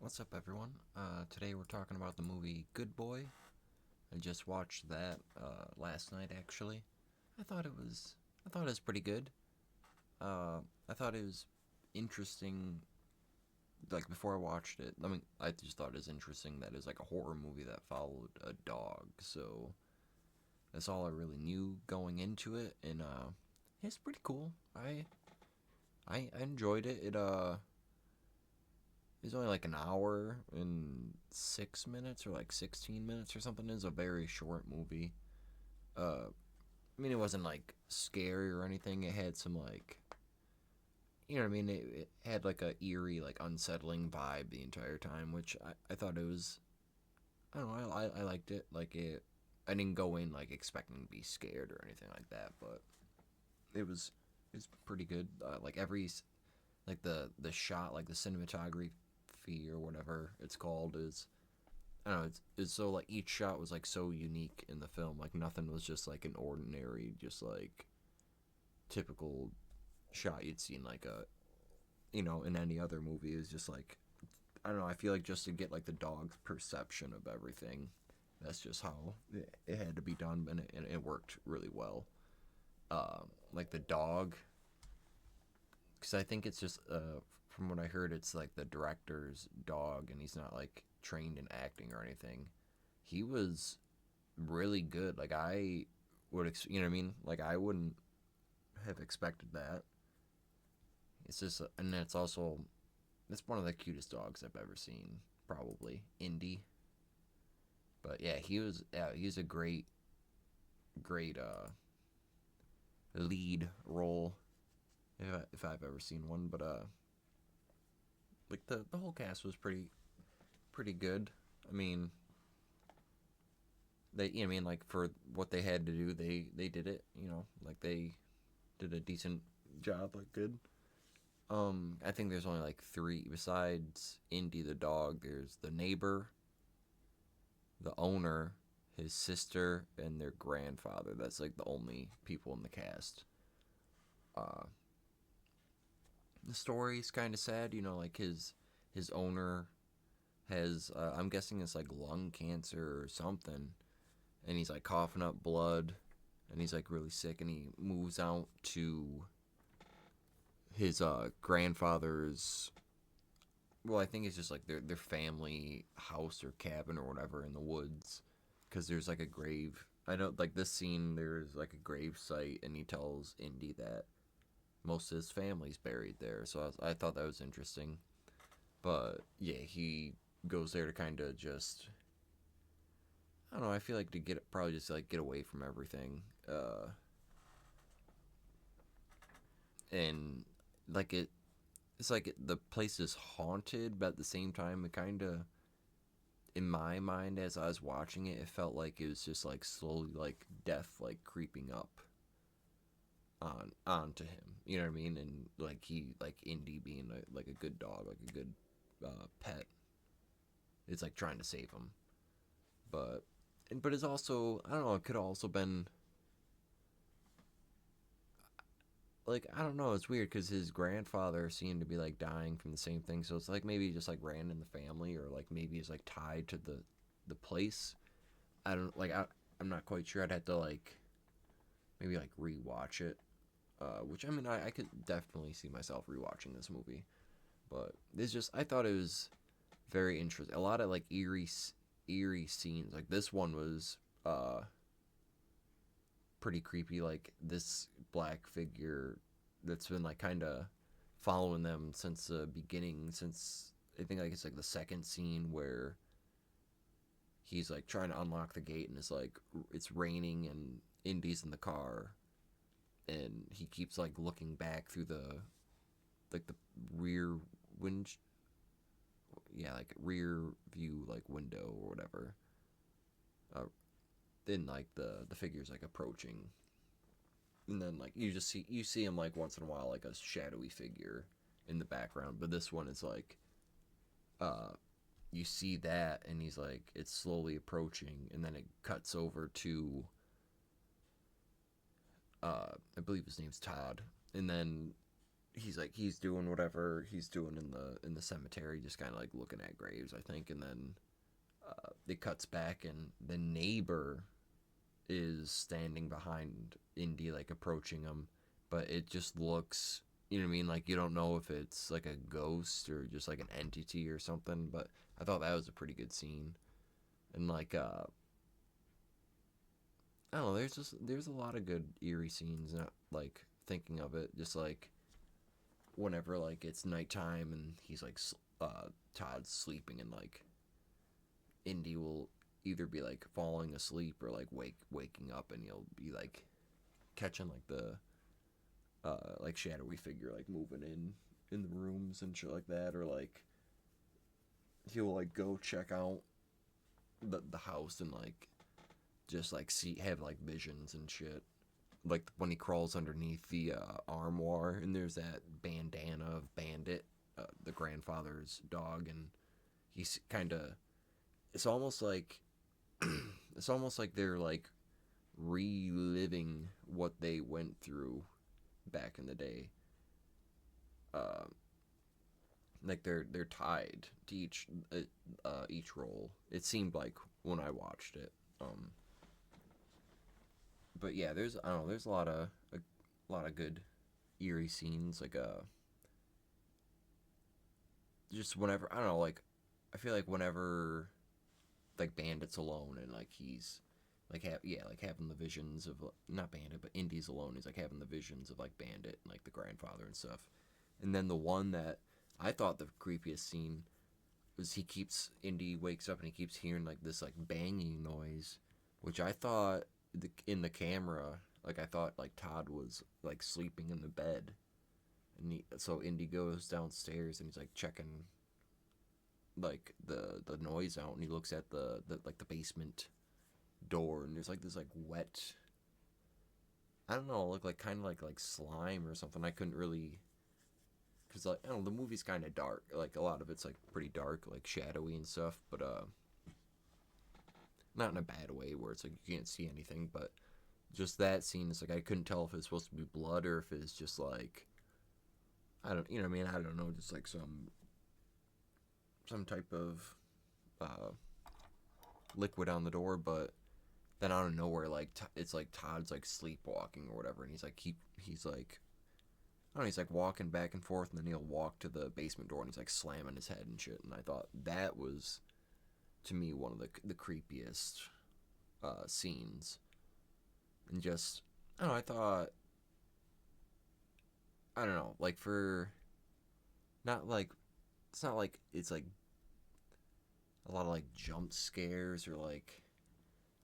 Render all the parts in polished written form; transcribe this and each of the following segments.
What's up, everyone? Today we're talking about the movie Good Boy. I just watched that last night. Actually, I thought it was I thought it was pretty good. I thought it was interesting. Like before I watched it, I just thought it was interesting that it was like a horror movie that followed a dog. So that's all I really knew going into it, and it's pretty cool. I enjoyed it. It's only like an hour and 6 minutes or like 16 minutes or something. It's a very short movie. It wasn't like scary or anything. It had some like, it had like a eerie, like unsettling vibe the entire time, which I thought it was. I don't know. I liked it. Like it. I didn't go in like expecting to be scared or anything like that, but it was it's pretty good. Like like the shot, like the cinematography or whatever it's called is I don't know. It's so like each shot was like so unique in the film. Like nothing was just like an ordinary, just like typical shot you'd see in like in any other movie. Is just like I don't know. I feel like just to get like the dog's perception of everything, that's just how it had to be done, and it worked really well. Like the dog, because I think it's just from what I heard, it's like the director's dog, and he's not like trained in acting or anything. He was really good. Like I would, you know what I mean? Like I wouldn't have expected that. It's just, and it's one of the cutest dogs I've ever seen, probably Indy. But yeah, he's a great lead role if I've ever seen one. But like the whole cast was pretty good. I mean, like for what they had to do, they did it. Like they did a decent job. Like good. I think there's only like three besides Indy the dog. There's the neighbor, the owner, his sister, and their grandfather. That's like the only people in the cast. Uh, the story's kind of sad. Like his owner has I'm guessing it's like lung cancer or something, and he's like coughing up blood, and he's like really sick, and he moves out to his grandfather's. Well, I think it's just like their family house or cabin or whatever in the woods, because there's like a grave. I know, like this scene, there's like a grave site, and he tells Indy that most of his family's buried there. So I thought that was interesting. But yeah, he goes there to kind of just I don't know. I feel like to get probably just like get away from everything, and like it's like the place is haunted, but at the same time, it kind of in my mind as I was watching it, it felt like it was just like slowly like death like creeping up onto him. You know what I mean? And like he like Indy being like a good dog, like a good pet, it's like trying to save him. But it's also I don't know. It could have also been like I don't know. It's weird because his grandfather seemed to be like dying from the same thing. So it's like maybe he just like ran in the family, or like maybe he's like tied to the place. I don't like. I'm not quite sure. I'd have to like maybe like rewatch it. Which I mean, I could definitely see myself rewatching this movie, but it's just I thought it was very interesting. A lot of like eerie scenes. Like this one was pretty creepy. Like this black figure that's been like kind of following them since the beginning. Since I think like it's like the second scene where he's like trying to unlock the gate and it's like it's raining and Indy's in the car and he keeps like looking back through the rear wind yeah like rear view like window or whatever uh, then like the figure's like approaching and then like you see him like once in a while like a shadowy figure in the background, but this one is like uh you see that and he's like it's slowly approaching and then it cuts over to I believe his name's Todd, and then he's doing whatever he's doing in the cemetery, just kind of like looking at graves, I think, and then it cuts back, and the neighbor is standing behind Indy, like approaching him, but it just looks, you know what I mean? Like you don't know if it's like a ghost or just like an entity or something. But I thought that was a pretty good scene, and like I don't know, there's a lot of good eerie scenes. Not like thinking of it, just like whenever like it's nighttime and he's like Todd's sleeping and like Indy will either be like falling asleep or like waking up and you'll be like catching like the like shadowy figure like moving in the rooms and shit like that, or like he'll like go check out the house and like just like see have like visions and shit, like when he crawls underneath the armoire and there's that bandana of Bandit, the grandfather's dog, and he's kind of, it's almost like it's almost like they're like reliving what they went through back in the day. Uh, like they're tied to each role. It seemed like when I watched it. But yeah, there's I don't know. There's a lot of good eerie scenes. Like just whenever I don't know. Like I feel like whenever like Bandit's alone and like he's like like having the visions of not Bandit but Indy's alone. He's like having the visions of like Bandit and like the grandfather and stuff. And then the one that I thought the creepiest scene was Indy wakes up and he keeps hearing like this like banging noise, which I thought in the camera, like I thought like Todd was like sleeping in the bed, and so Indy goes downstairs and he's like checking like the noise out, and he looks at the like the basement door, and there's like this like wet, I don't know, look like kind of like slime or something. I couldn't really, because like I don't know, the movie's kind of dark, like a lot of it's like pretty dark, like shadowy and stuff, but not in a bad way where it's like you can't see anything, but just that scene is like I couldn't tell if it's supposed to be blood or if it's just like I don't, you know what I mean, I don't know, just like some type of uh, liquid on the door. But then out of nowhere, like it's like Todd's like sleepwalking or whatever, and he's like I don't know, he's like walking back and forth, and then he'll walk to the basement door and he's like slamming his head and shit. And I thought that was to me one of the creepiest scenes. And just I don't know, I don't know, like for not like it's not like it's like a lot of like jump scares or like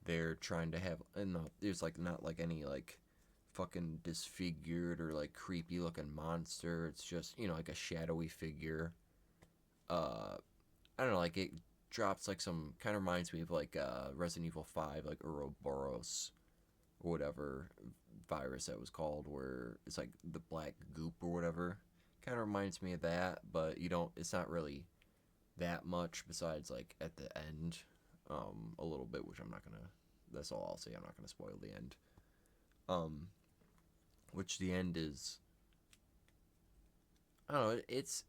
they're trying to have, and no, there's like not like any like fucking disfigured or like creepy looking monster. It's just, you know, like a shadowy figure. I don't know, like it drops like some kind of reminds me of like Resident Evil 5, like Ouroboros or whatever virus that was called, where it's like the black goop or whatever. Kind of reminds me of that, but you don't. It's not really that much besides like at the end, a little bit, which I'm not gonna. That's all I'll say. I'm not gonna spoil the end. Um, which the end is. I don't know. It's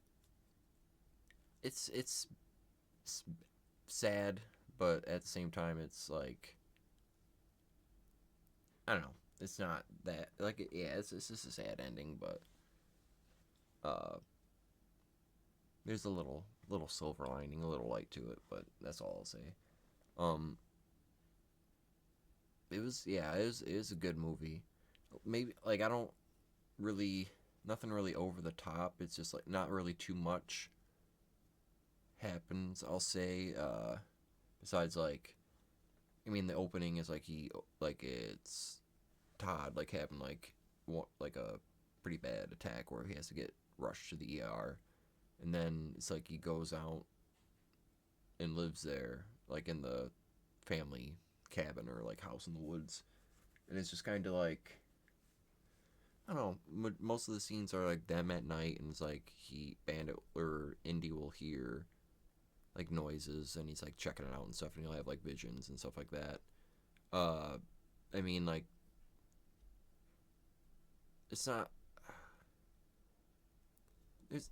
sad, but at the same time, it's like I don't know. It's not that like yeah. It's just a sad ending, but uh, there's a little silver lining, a little light to it. But that's all I'll say. Um, it was a good movie. Maybe like I don't really nothing really over the top. It's just like not really too much happens. I'll say. Besides like I mean the opening is like it's Todd like having like a pretty bad attack where he has to get rushed to the ER, and then it's like he goes out and lives there like in the family cabin or like house in the woods, and it's just kind of like I don't know. Most of the scenes are like them at night, and it's like Bandit or Indy will hear like noises, and he's like checking it out and stuff, and he'll have like visions and stuff like that. Uh, I mean, like it's not.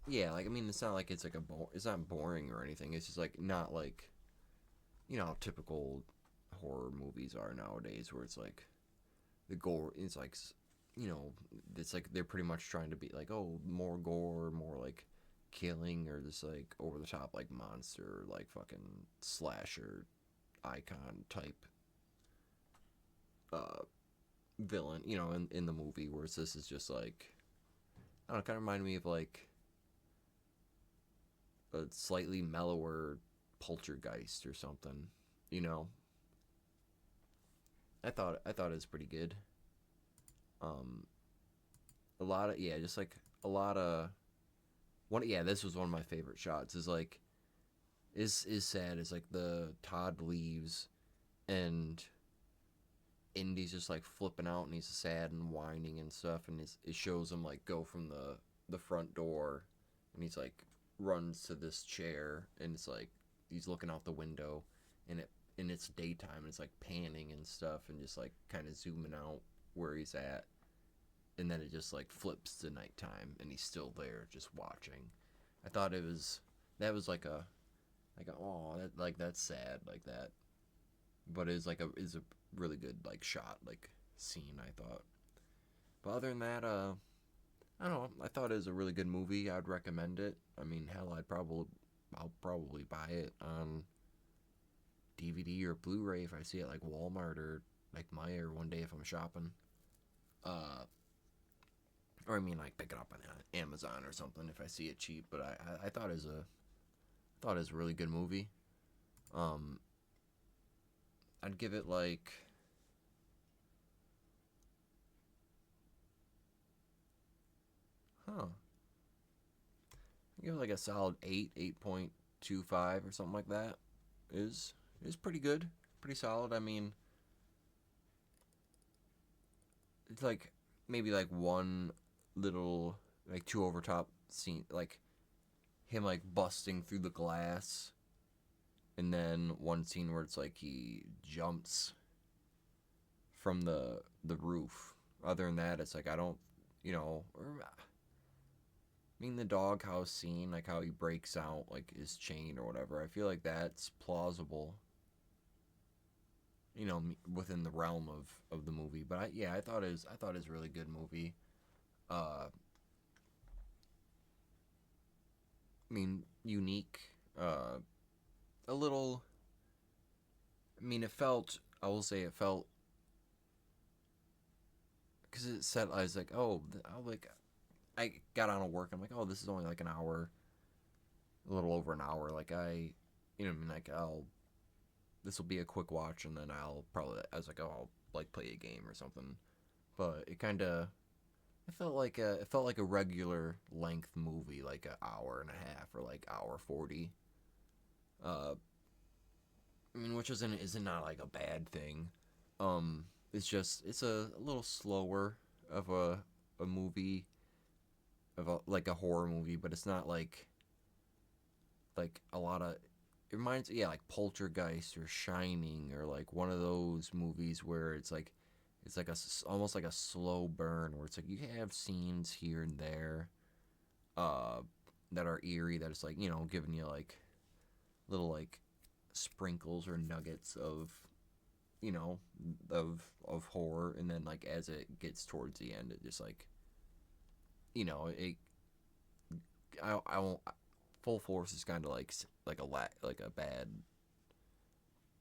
yeah, like I mean, it's not like it's like it's not boring or anything. It's just like not like how typical horror movies are nowadays, where it's like the gore is like you know it's like they're pretty much trying to be like, oh, more gore, more like killing, or just like over the top like monster, like fucking slasher icon type uh villain, in the movie. Whereas this is just like, I don't know, kind of reminded me of like a slightly mellower Poltergeist or something. You know, I thought it was pretty good. Um, a lot of, yeah, just like a lot of one. Yeah, this was one of my favorite shots. Is like is sad. Is like the Todd leaves and Indy's just like flipping out and he's sad and whining and stuff, and it shows him like go from the front door, and he's like runs to this chair, and it's like he's looking out the window, and it's daytime, and it's like panning and stuff, and just like kind of zooming out where he's at, and then it just like flips to nighttime, and he's still there just watching. I thought that was like a, oh, that's sad, like that, but it's like a is a really good like shot, like scene, I thought. But other than that, I don't know. I thought it was a really good movie. I'd recommend it. I mean, hell, I'll probably buy it on DVD or Blu-ray if I see it like Walmart or like Meijer one day if I'm shopping. Uh, or I mean, like pick it up on Amazon or something if I see it cheap. But I thought it was a really good movie. Um, I'd give it like, huh? I'd give it like a solid 8.25 or something like that. Is pretty good, pretty solid. I mean, it's like maybe like one little like too over top scene, like him like busting through the glass, and then one scene where it's like he jumps from the roof. Other than that, it's like I don't, I mean the doghouse scene, like how he breaks out like his chain or whatever. I feel like that's plausible, within the realm of the movie. But I thought it was a really good movie. Uh, I mean, unique. A little. I mean, it felt. I will say it felt because it said I was like, oh, I got on at work. I'm like, oh, this is only like an hour, a little over an hour. Like I mean, like this will be a quick watch, and then I was like, oh, I'll like play a game or something. But it kind of it felt like a regular length movie, like an hour and a half or like hour 40. Uh, I mean, which is not like a bad thing. It's just it's a little slower of a movie of like a horror movie, but it's not like a lot of. It reminds, yeah, like Poltergeist or Shining or like one of those movies where it's like almost like a slow burn where it's like you have scenes here and there uh that are eerie, that it's like giving you like little like sprinkles or nuggets you know of horror, and then like as it gets towards the end, it just like it I won't. Full force is kind of like like a bad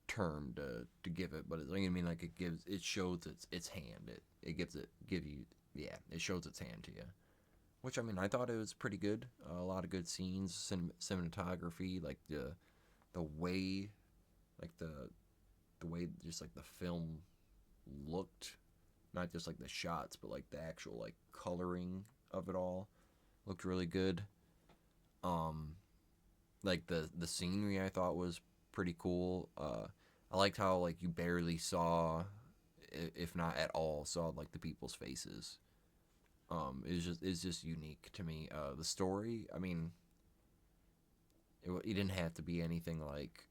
term to give it, but it's like, I mean, like it shows its hand. It gives it give you yeah, it shows its hand to you. Which, I mean, I thought it was pretty good. A lot of good scenes, cinematography, like the way, like the way just like the film looked, not just like the shots, but like the actual like coloring of it all looked really good. Um, like the scenery I thought was pretty cool. I liked how like you barely saw, if not at all, saw like the people's faces. It's just unique to me. The story, I mean, it didn't have to be anything like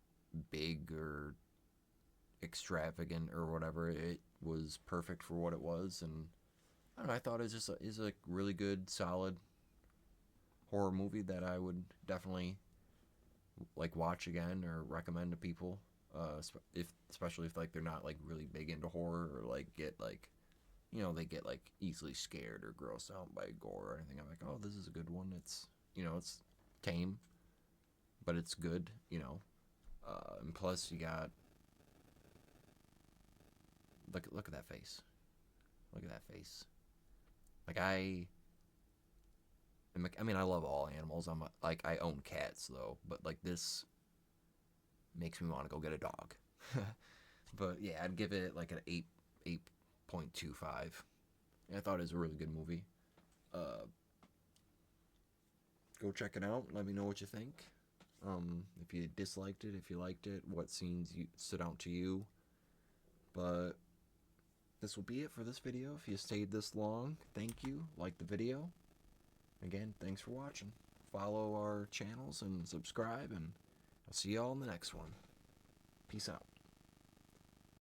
big or extravagant or whatever. It was perfect for what it was, and I don't know. I thought it was just is a really good, solid horror movie that I would definitely like watch again or recommend to people. If especially if like they're not like really big into horror or like get like they get like easily scared or grossed out by gore or anything. I'm like, oh, this is a good one. It's it's tame, but it's good. And plus you got look at that face. Look at that face. Like I mean, I love all animals. Like I own cats though, but like this makes me want to go get a dog. But yeah, I'd give it like an 8.25. I thought it was a really good movie. Uh, go check it out. Let me know what you think. If you disliked it, if you liked it, what scenes stood out to you. But this will be it for this video. If you stayed this long, thank you. Like the video. Again, thanks for watching. Follow our channels and subscribe, and I'll see y'all in the next one. Peace out.